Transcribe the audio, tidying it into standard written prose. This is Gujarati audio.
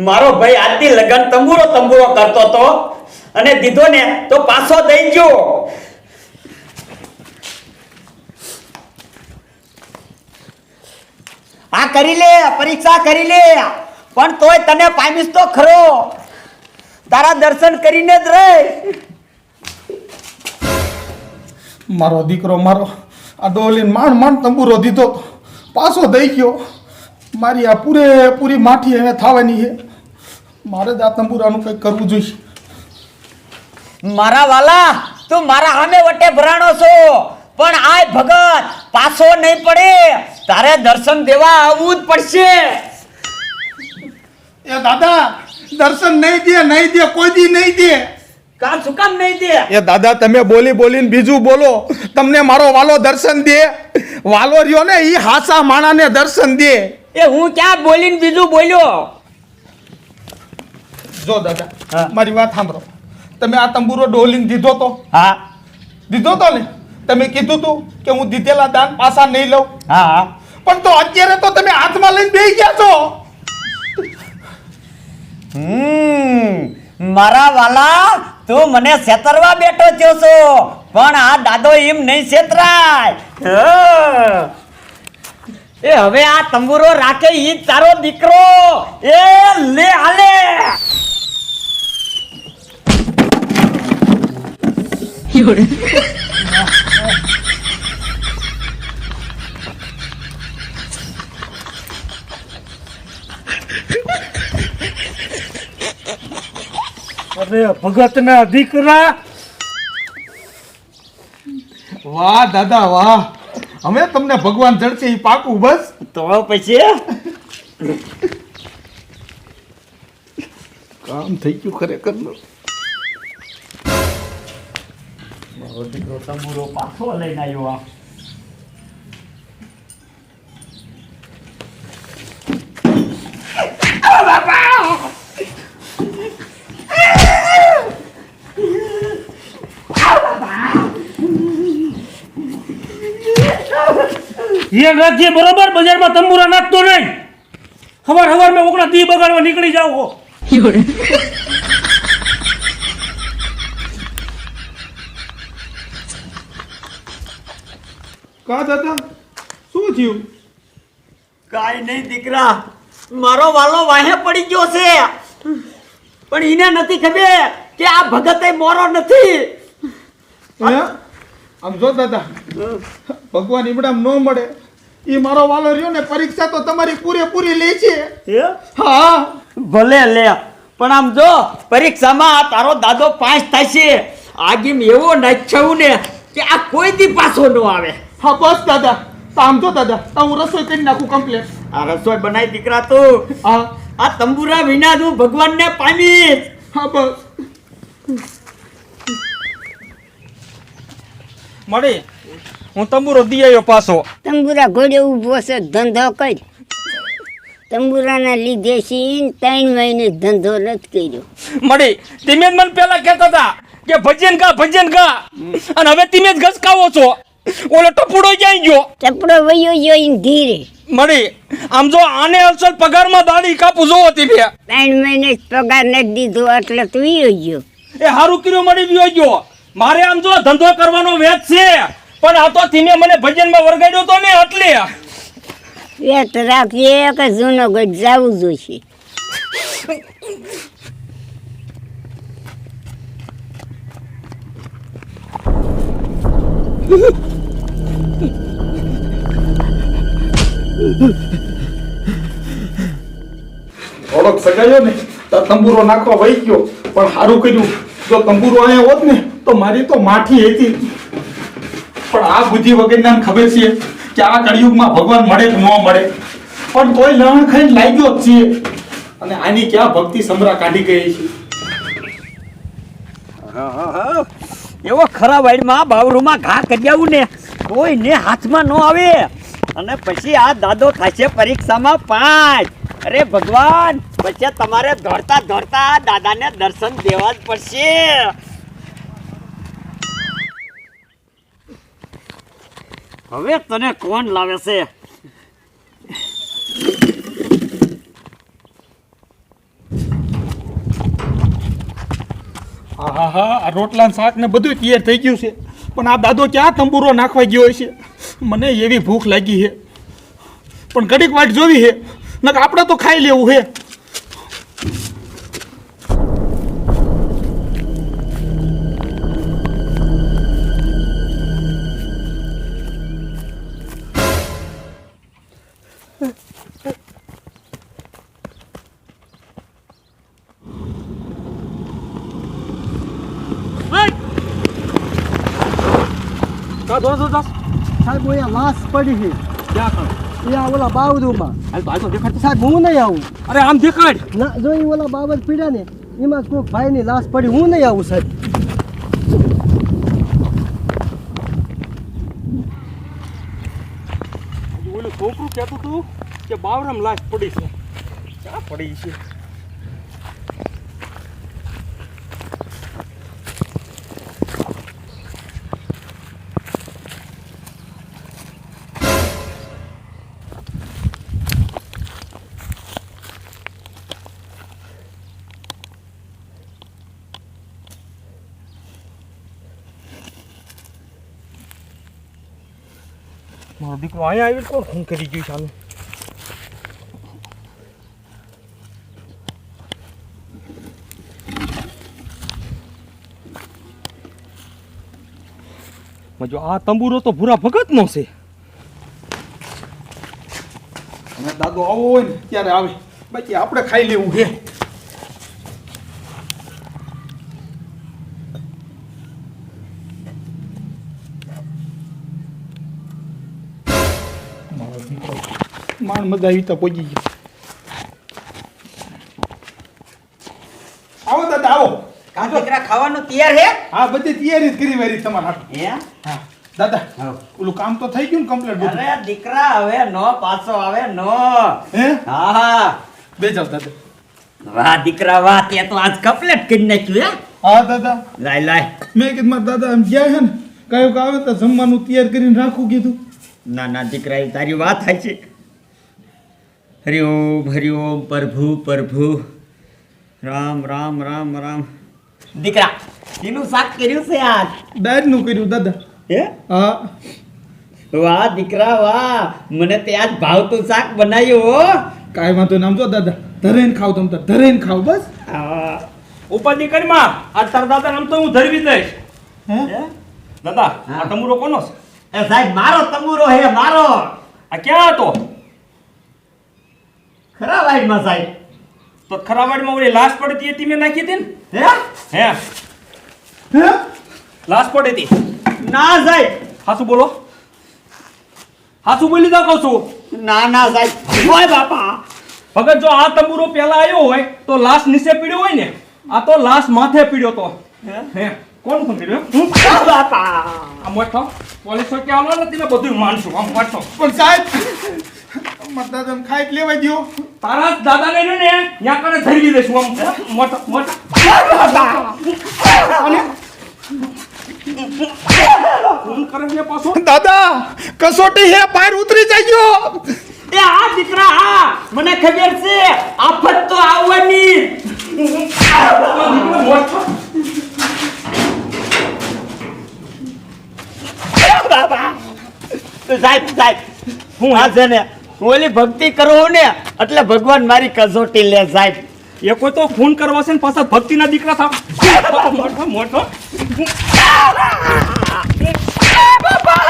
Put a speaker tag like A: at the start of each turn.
A: મારો ભાઈ આજથી લગન તંબુરો તંબુરો કરતો તો અને દીધો ને તો પાછો દઈ ગયો. આ કરી લે, પરીક્ષા કરી લે, પણ તોય તને પામીશ તો ખરો. તારા દર્શન કરીને જ રહે.
B: મારો દીકરો મારો આ ડોલીને માંડ તંબુરો દીધો તો પાછો દઈ ગયો. મારી આ પૂરેપૂરી માઠી હવે થવાની છે. મારે જ આ તંબુરાનું કંઈક કરવું જોઈએ.
A: મારા વાલા, તું મારા સામે વટે ભરાણો છો, પણ આ ભગત પાછો નહીં પડે. તારે દર્શન દેવા આવવું જ પડશે.
B: એ દાદા દર્શન નહીં દે કોઈ દી નહીં દે.
A: કામ શું કામ નહીં દે?
B: એ દાદા તમે બોલીને બીજું બોલો. તમને મારો વાલો દર્શન દે. વાલો રહ્યો ને એ હાસા માણાને દર્શન દે.
A: એ હું ક્યાં બોલીને બીજું બોલ્યો?
B: જો દાદા મારી વાત સાંભળો. તમે આ તંબુરો ડોલીને દીધો તો?
A: હા
B: દીધો તો ને? તમે કીધું તું કે હું દીધેલા દાન પાછા નહીં લઉં.
A: હા,
B: પણ તો અત્યારે તો તમે હાથમાં લઈને બેસી ગયા છો.
A: મારા વાલા, તું મને છેતરવા બેઠો થયો છો, પણ આ દાદો એમ નહીં છેતરાય. એ હવે આ તંબુરો રાખે ઈ જ તારો દીકરો. એ લે હાલે.
C: અરે ભગતના દીકરા,
B: વાહ દાદા વાહ. અમે તમને ભગવાન જડશે એ પાકું. બસ
A: તો પછી
B: કામ થઈ ગયું ખરેખર.
A: મારો દીકરો તંબુરો પાછો લઈને આવ્યો.
C: એ રાખજે બરોબર. બજારમાં તંબુરા નાખતો નહીં. હવાર મેં ઓકડા દી બગાડવા નીકળી જાઓ.
B: કા દાદા શું થયું?
A: કાઈ નહીં દીકરા, મારો વાલો વાહે પડી ગયો છે, પણ એને નથી ખબર કે આ ભગતે મોરો નથી.
B: આમ જો દાદા, ભગવાન ઈમડામ ન મળે. એ મારો વાલો રહ્યો ને, પરીક્ષા તો તમારી પૂરેપૂરી લે છે. હા
A: ભલે લે, પણ આમ જો પરીક્ષામાં આ તારો દાદો પાસ થાય છે. આગીમ એવો નાચ્યું ને કે આ કોઈ દી પાછો ન આવે.
B: હા બસ દાદા. તો આમ જો દાદા, તો હું રસોઈ કરી નાખું કમ્પ્લીટ.
A: આ રસોઈ બનાવી દીકરા તું.
B: હા
A: આ તંબુરા વિના તું ભગવાનને પામીશ.
B: હા બસ.
C: મળી હું તંબુરો દી આવ્યો પાછો.
D: તંબુરા ઘોડે ઊભો છે, ધંધો કરી. તંબુરાના લીધે છે 3 મહિને ધંધો નથી કર્યો.
C: મળી તમે જ મને પેલા કહેતા હતા કે ભજન ગા અને હવે તમે જ ઘસકાવો છો. ઓલો ટપુડો ક્યાં ગયો?
D: ટપડો વયો ગયો ઈને ધીરે.
C: મળી આમ જો આને અસલ પગારમાં દાડી કાપું જોવો તમે.
D: 3 મહિને જ પગાર નથી દીધો એટલે તો વયો ગયો.
C: એ હારું કર્યું મળી ગયો ગયો. મારે આમ જો ધંધો કરવાનો વેત છે, પણ આ તો તમે મને ભજનમાં વરગાડ્યો તો ને એટલે.
D: વેત રાખીએ કે જૂનાગઢ જવું જોઈશે.
B: થોડોક સગાયો ને તો તંબુરો નાખવા વહી ગયો, પણ સારું કર્યું. જો તંબુરો અહીંયા હોત ને તો મારી તો માઠી હતી. પણ આ બુદ્ધિ વગરના ખબર છે કે આ કળિયુગમાં ભગવાન મળે કે ન મળે, પણ તોય લણ ખાઈને લાગ્યો જ છે. અને આની ક્યાં ભક્તિ સમરા કાઢી ગઈ છે.
A: એવો ખરા વાઈડમાં બાવરૂમાં ઘા કરી આવું ને કોઈને હાથમાં ન આવે, અને પછી આ દાદો થશે પરીક્ષામાં પાસ. અરે ભગવાન, પછી તમારે દોડતા દોડતા દાદાને દર્શન દેવા જ પડશે. હવે તને કોણ લાવે છે?
B: હા હા આ રોટલા શાક ને બધું તૈયાર થઈ ગયું છે, પણ આ દાદો ક્યાં તંબુરો નાખવા ગયો છે? મને એવી ભૂખ લાગી છે, પણ ઘડીક વાટ જોવી છે, નકર આપણે તો ખાઈ લેવું છે.
C: કા દોડો દોડો
E: સાહેબ અહીંયા લાશ પડી છે
C: ક્યાં કરો?
E: અહીંયા ઓલા બાવરૂમાં.
C: હાલ ભાઈ તો દેખાડતી.
E: સાહેબ હું નહીં આવું.
C: અરે આમ દેખાડ.
E: ના જો ઈ ઓલા બાવર પીડ્યા ને એમાં કોઈક ભાઈની લાશ પડી, હું નહીં આવું સાહેબ.
C: ઓલું છોકરું કહેતું હતું કે બાવરામ લાશ પડી છે. ક્યાં પડી છે? મારો દીકરો અહીંયા આવીને કોણ ખૂન કરી ગયું સામે? જો આ તંબુરો તો ભૂરા ભગતનો છે.
B: અને દાદો આવો હોય ને ત્યારે આવે, બાકી આપણે ખાઈ લેવું છે. માણ મજા આવી તો પહોંચી ગયો. આવો દાદા આવો.
A: કા દીકરા ખાવાનું તૈયાર હે?
B: હા બધી તૈયારી જ કરી વારી તમારા હાથ.
A: હે?
B: હા દાદા
A: હા.
B: ઓલું કામ તો થઈ ગયું ને કમ્પ્લીટ બધું?
A: અરે દીકરા હવે નો પાછો આવે નો.
B: હે
A: હા
B: બે જાવ દાદા.
A: વાહ દીકરા વાહ, તે તો આજ કમ્પ્લીટ કરી નાખ્યું હે.
B: હા દાદા
A: લાય લાય.
B: મેં કીધું મારા દાદા એમ ગયા છે ને કયું કે આવે તો જમવાનું તૈયાર કરીને રાખું કીધું.
A: ના ના દીકરા, એ તારી વાત થાય છે. હરિ ઓમ પ્રભુ પ્રભુ, રામ રામ રામ રામ. દીકરા એનું શાક કર્યું છે આજ?
B: ડાયરનું કર્યું દાદા.
A: હે?
B: હા
A: વાહ દીકરા વાહ, મને તે આજ ભાવતું શાક બનાવ્યું હો.
B: કાંઈ વાંધો નામ જો દાદા, ધરેન ખાવ તમ તાર, ધરેન ખાવ બસ.
A: હા.
C: ઉપાધિ કરીમાં આ તારા દાદા આમ તો હું ધરવી દઈશ.
B: હે
A: હે?
C: દાદા
A: હા.
C: આ તંબુરો કોનો છે?
A: એ સાહેબ મારો તંબુરો હે, મારો.
C: આ ક્યાં હતો?
A: ખરા વાઈડમાં સાહેબ.
C: તો ખરાવાડમાં ઓલી લાશ પડી હતી મેં નાખી હતી ને.
A: હે?
C: હે
B: હે
C: લાશ પડી હતી.
A: ના સાહેબ.
C: હાસુ બોલો, હાસુ બોલી દો કહું છું.
A: ના ના સાહેબ. ઓય બાપા.
C: ભગત જો આ તંબુરો પહેલા આવ્યો હોય તો લાશ નીચે પીડ્યો હોય ને, આ તો લાશ માથે પીડ્યો તો. હે કોણ કોણ પીડ્યો?
A: બાપા.
C: આ મોટો પોલીસ કે આલો ને તમે બધું માનશું. આમ મોટો
B: પણ સાહેબ મારા દાદા ખાઈ જ લેવા દ્યો.
C: તારા દાદાને ને ત્યાં કને ધરવી દઈશું. આમ મોટો મોટો ફોન કરે છે પાછો.
B: દાદા કસોટી હે, પાર ઉતરી જજો.
A: એ આ દીકરા આ મને ખબર છે આફત તો આવવાની.
C: મોટો
A: બાબા. સાહેબ સાહેબ હું આ છે ને ઓલી ભક્તિ કરું ને એટલે ભગવાન મારી કસોટી લે સાહેબ.
C: એ કોઈ તો ખૂન કરવા છે ને પાછા ભક્તિના દીકરા થાવ. મોટો મોટો
A: બાબા.